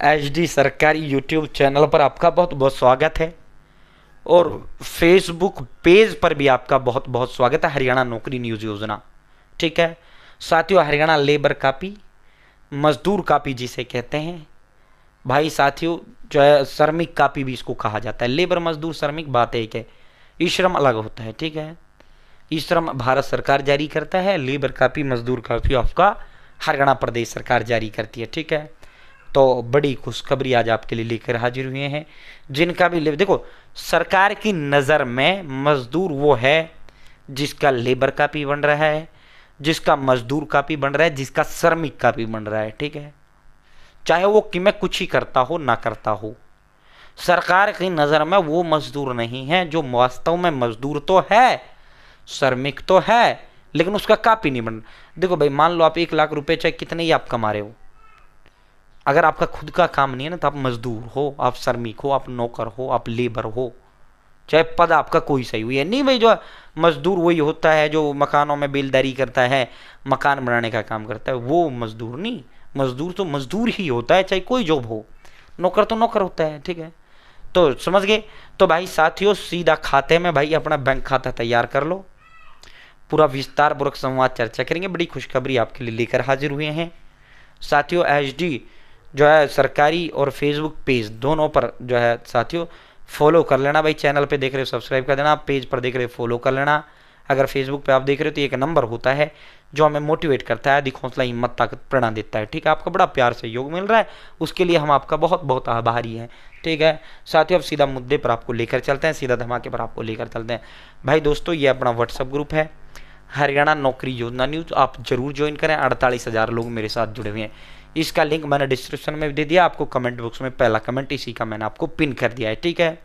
HD सरकारी YouTube channel पर आपका बहुत बहुत स्वागत है और फेसबुक पेज पर भी आपका बहुत बहुत स्वागत है। हरियाणा नौकरी न्यूज़ योजना, ठीक है साथियों। हरियाणा लेबर कापी, मजदूर कापी जिसे कहते हैं भाई साथियों, जो है श्रमिक कापी भी इसको कहा जाता है। लेबर मजदूर श्रमिक बात एक है, ई श्रम अलग होता है, ठीक है। ई श्रम भारत सरकार जारी करता है, लेबर कापी मजदूर कापी आपका हरियाणा प्रदेश सरकार जारी करती है, ठीक है। तो बड़ी खुशखबरी आज आपके लिए लेकर हाजिर हुए हैं। जिनका भी देखो, सरकार की नज़र में मजदूर वो है जिसका लेबर कापी बन रहा है, जिसका मजदूर कापी बन रहा है, जिसका श्रमिक कापी बन रहा है, ठीक है। चाहे वो कि मैं कुछ ही करता हो ना करता हो, सरकार की नज़र में वो मजदूर नहीं है जो वास्तव में मजदूर तो है, श्रमिक तो है, लेकिन उसका कापी नहीं बन। देखो भाई, मान लो आप 1 लाख रुपए चाहे कितने ही आप कमा रहे हो, अगर आपका खुद का काम नहीं है ना, तो आप मजदूर हो, आप श्रमिक हो, आप नौकर हो, आप लेबर हो, चाहे पद आपका कोई सही हुई है। नहीं भाई, जो मजदूर वही होता है जो मकानों में बेलदारी करता है, मकान बनाने का काम करता है, वो मजदूर नहीं। मजदूर तो मजदूर ही होता है, चाहे कोई जॉब हो। नौकर तो नौकर होता है, ठीक है। तो समझ गए। तो भाई साथियों, सीधा खाते में भाई अपना बैंक खाता तैयार कर लो, पूरा विस्तार पूर्वक संवाद चर्चा करेंगे। बड़ी खुशखबरी आपके लिए लेकर हाजिर हुए हैं साथियों। एचडी जो है सरकारी और फेसबुक पेज दोनों पर जो है साथियों फॉलो कर लेना। भाई चैनल पे देख रहे हो सब्सक्राइब कर देना, पेज पर देख रहे हो फॉलो कर लेना। अगर फेसबुक पे आप देख रहे हो तो एक नंबर होता है जो हमें मोटिवेट करता है, हौसला हिम्मत ताकत प्रेरणा देता है, ठीक है। आपका बड़ा प्यार सहयोग मिल रहा है, उसके लिए हम आपका बहुत बहुत आभारी हैं, ठीक है साथियों। अब सीधा मुद्दे पर आपको लेकर चलते हैं, सीधा धमाके पर आपको लेकर चलते हैं। भाई दोस्तों, ये अपना व्हाट्सअप ग्रुप है हरियाणा नौकरी योजना न्यूज़, आप जरूर ज्वाइन करें। 48,000 लोग मेरे साथ जुड़े हुए हैं। इसका लिंक मैंने डिस्क्रिप्शन में दे दिया, आपको कमेंट बॉक्स में पहला कमेंट इसी का मैंने आपको पिन कर दिया है, ठीक है।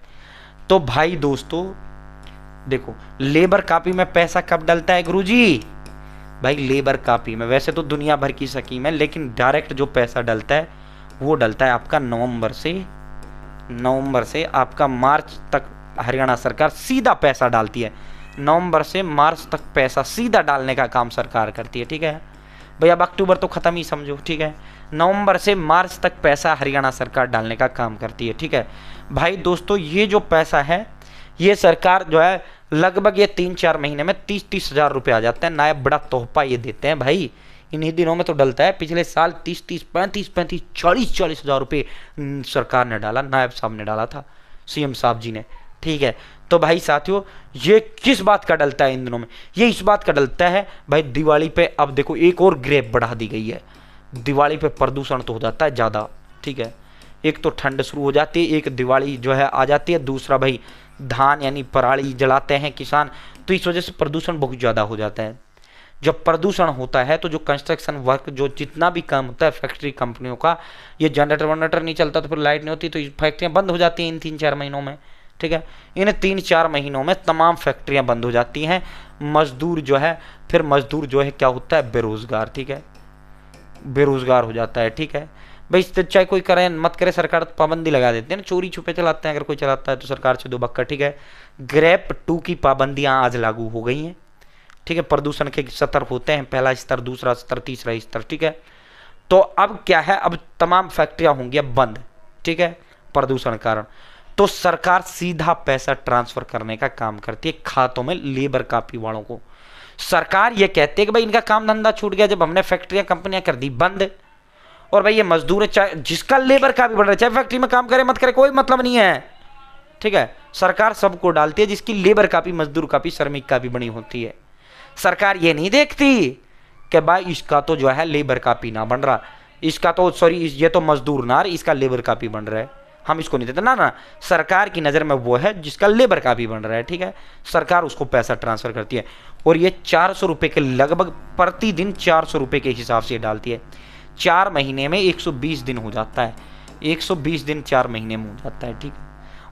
तो भाई दोस्तों देखो, लेबर कापी में पैसा कब डलता है गुरुजी? भाई लेबर कापी में वैसे तो दुनिया भर की स्कीम है, लेकिन डायरेक्ट जो पैसा डलता है वो डलता है आपका नवंबर से आपका मार्च तक हरियाणा सरकार सीधा पैसा डालती है। नवंबर से मार्च तक पैसा सीधा डालने का काम सरकार करती है, ठीक है भाई। अब अक्टूबर तो खत्म ही समझो, ठीक है। नवंबर से मार्च तक पैसा हरियाणा सरकार डालने का काम करती है, ठीक है भाई दोस्तों। ये जो पैसा है ये सरकार जो है लगभग ये 3-4 महीने में 30-30 हज़ार रुपये आ जाते हैं। नायब बड़ा तोहफा ये देते हैं भाई, इन्हीं दिनों में तो डलता है। पिछले साल 30-30, 35-35, 40-40 हज़ार रुपये सरकार ने डाला, नायब साहब ने डाला था, सीएम साहब जी ने, ठीक है। तो भाई साथियों, ये किस बात का डलता है इन दिनों में? ये इस बात का डलता है भाई दिवाली पे। अब देखो एक और ग्रेप बढ़ा दी गई है, दिवाली पे प्रदूषण तो हो जाता है ज़्यादा, ठीक है। एक तो ठंड शुरू हो जाती है, एक दिवाली जो है आ जाती है, दूसरा भाई धान यानी पराली जलाते हैं किसान, तो इस वजह से प्रदूषण बहुत ज़्यादा हो जाता है। जब प्रदूषण होता है तो जो कंस्ट्रक्शन वर्क, जो जितना भी काम होता है फैक्ट्री कंपनियों का, ये जनरेटर वनरेटर नहीं चलता तो फिर लाइट नहीं होती, तो फैक्ट्रियाँ बंद हो जाती हैं इन 3-4 महीनों में, ठीक है। इन 3-4 महीनों में तमाम फैक्ट्रियां बंद हो जाती हैं। मजदूर जो है फिर मजदूर जो है क्या होता है, बेरोजगार, ठीक है, बेरोजगार हो जाता है, ठीक है भाई। चाहे कोई करे मत करे, सरकार तो पाबंदी लगा देते हैं ना, चोरी छुपे चलाते हैं, अगर कोई चलाता है तो सरकार से 2 बक्का, ठीक है। ग्रेप 2 की पाबंदियां आज लागू हो गई हैं, ठीक है। प्रदूषण के स्तर होते हैं, पहला स्तर, दूसरा स्तर, तीसरा स्तर, ठीक है। तो अब क्या है, अब तमाम फैक्ट्रियां होंगी अब बंद, ठीक है, प्रदूषण कारण। तो सरकार सीधा पैसा ट्रांसफर करने का काम करती है खातों में लेबर कापी वालों को। सरकार ये कहती है कि भाई इनका काम धंधा छूट गया जब हमने फैक्ट्रियां कंपनियां कर दी बंद, और भाई ये मजदूर है, चाहे जिसका लेबर कापी बढ़ रहा है, चाहे फैक्ट्री में काम करे मत करे कोई मतलब नहीं है, ठीक है। सरकार सबको डालती है जिसकी लेबर कापी, मजदूर कापी, श्रमिक कापी बनी होती है। सरकार ये नहीं देखती कि भाई इसका तो जो है लेबर कापी ना बन रहा, इसका तो सॉरी ये तो मजदूर ना, इसका लेबर कापी बन रहा है, हम इसको नहीं देते ना। सरकार की नज़र में वो है जिसका लेबर कापी बन रहा है, ठीक है। सरकार उसको पैसा ट्रांसफर करती है, और ये 400 रुपये के लगभग प्रतिदिन 400 रुपये के हिसाब से डालती है। 4 महीने में 120 दिन हो जाता है, 120 दिन 4 महीने में हो जाता है, ठीक है।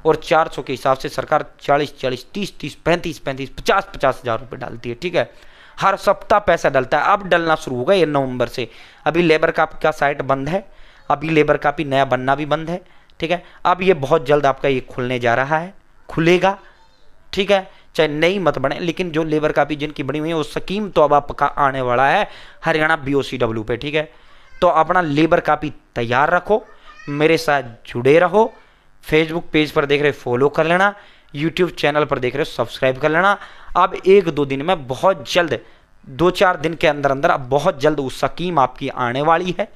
और 400 के हिसाब से सरकार 40-40, 30-30, 35-35, 50-50 हज़ार रुपये डालती है, ठीक है। हर सप्ताह पैसा डलता है। अब डलना शुरू होगा ये नवंबर से। अभी लेबर कापी का साइट बंद है, अभी लेबर कापी नया बनना भी बंद है, ठीक है। अब ये बहुत जल्द आपका ये खुलने जा रहा है, खुलेगा, ठीक है। चाहे नई मत बने, लेकिन जो लेबर कापी जिनकी बनी हुई है वो स्कीम तो अब आपका आने वाला है हरियाणा BOCW पे, ठीक है। तो अपना लेबर कापी तैयार रखो, मेरे साथ जुड़े रहो। फेसबुक पेज पर देख रहे हो फॉलो कर लेना, यूट्यूब चैनल पर देख रहे हो सब्सक्राइब कर लेना। अब 1-2 दिन में बहुत जल्द, 2-4 दिन के अंदर अंदर अब बहुत जल्द वो स्कीम आपकी आने वाली है।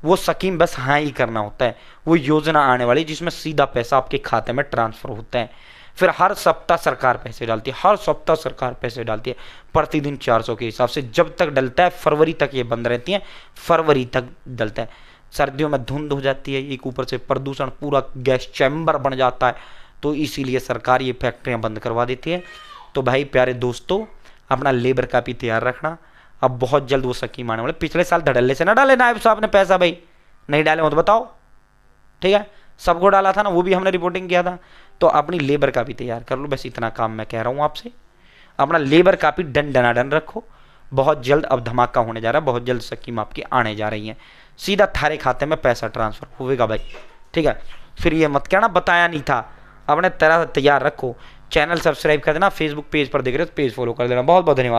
वो स्कीम बस हाँ ही करना होता है, वो योजना आने वाली जिसमें सीधा पैसा आपके खाते में ट्रांसफर होता है। फिर हर सप्ताह सरकार पैसे डालती है, हर सप्ताह सरकार पैसे डालती है, प्रतिदिन 400 के हिसाब से। जब तक डलता है, फरवरी तक ये बंद रहती है, फरवरी तक डलता है। सर्दियों में धुंध हो जाती है, एक ऊपर से प्रदूषण, पूरा गैस चैम्बर बन जाता है, तो इसीलिए सरकार ये फैक्ट्रियाँ बंद करवा देती है। तो भाई प्यारे दोस्तों, अपना लेबर कापी तैयार रखना, अब बहुत जल्द वो स्कीम आने वाले। पिछले साल धड़ल्ले से ना डाले नायब साहब ने पैसा, भाई नहीं डाले हो तो बताओ, ठीक है। सबको डाला था ना, वो भी हमने रिपोर्टिंग किया था। तो अपनी लेबर कापी तैयार कर लो, बस इतना काम मैं कह रहा हूँ आपसे। अपना लेबर कापी डन डनाडन रखो, बहुत जल्द अब धमाका होने जा रहा है, बहुत जल्द स्कीम आपकी आने जा रही है, सीधा थारे खाते में पैसा ट्रांसफर होगा भाई, ठीक है। फिर ये मत कहना बताया नहीं था, अपने तरह तैयार रखो। चैनल सब्सक्राइब कर देना, फेसबुक पेज पर देख रहे हो तो पेज फॉलो कर देना। बहुत बहुत धन्यवाद।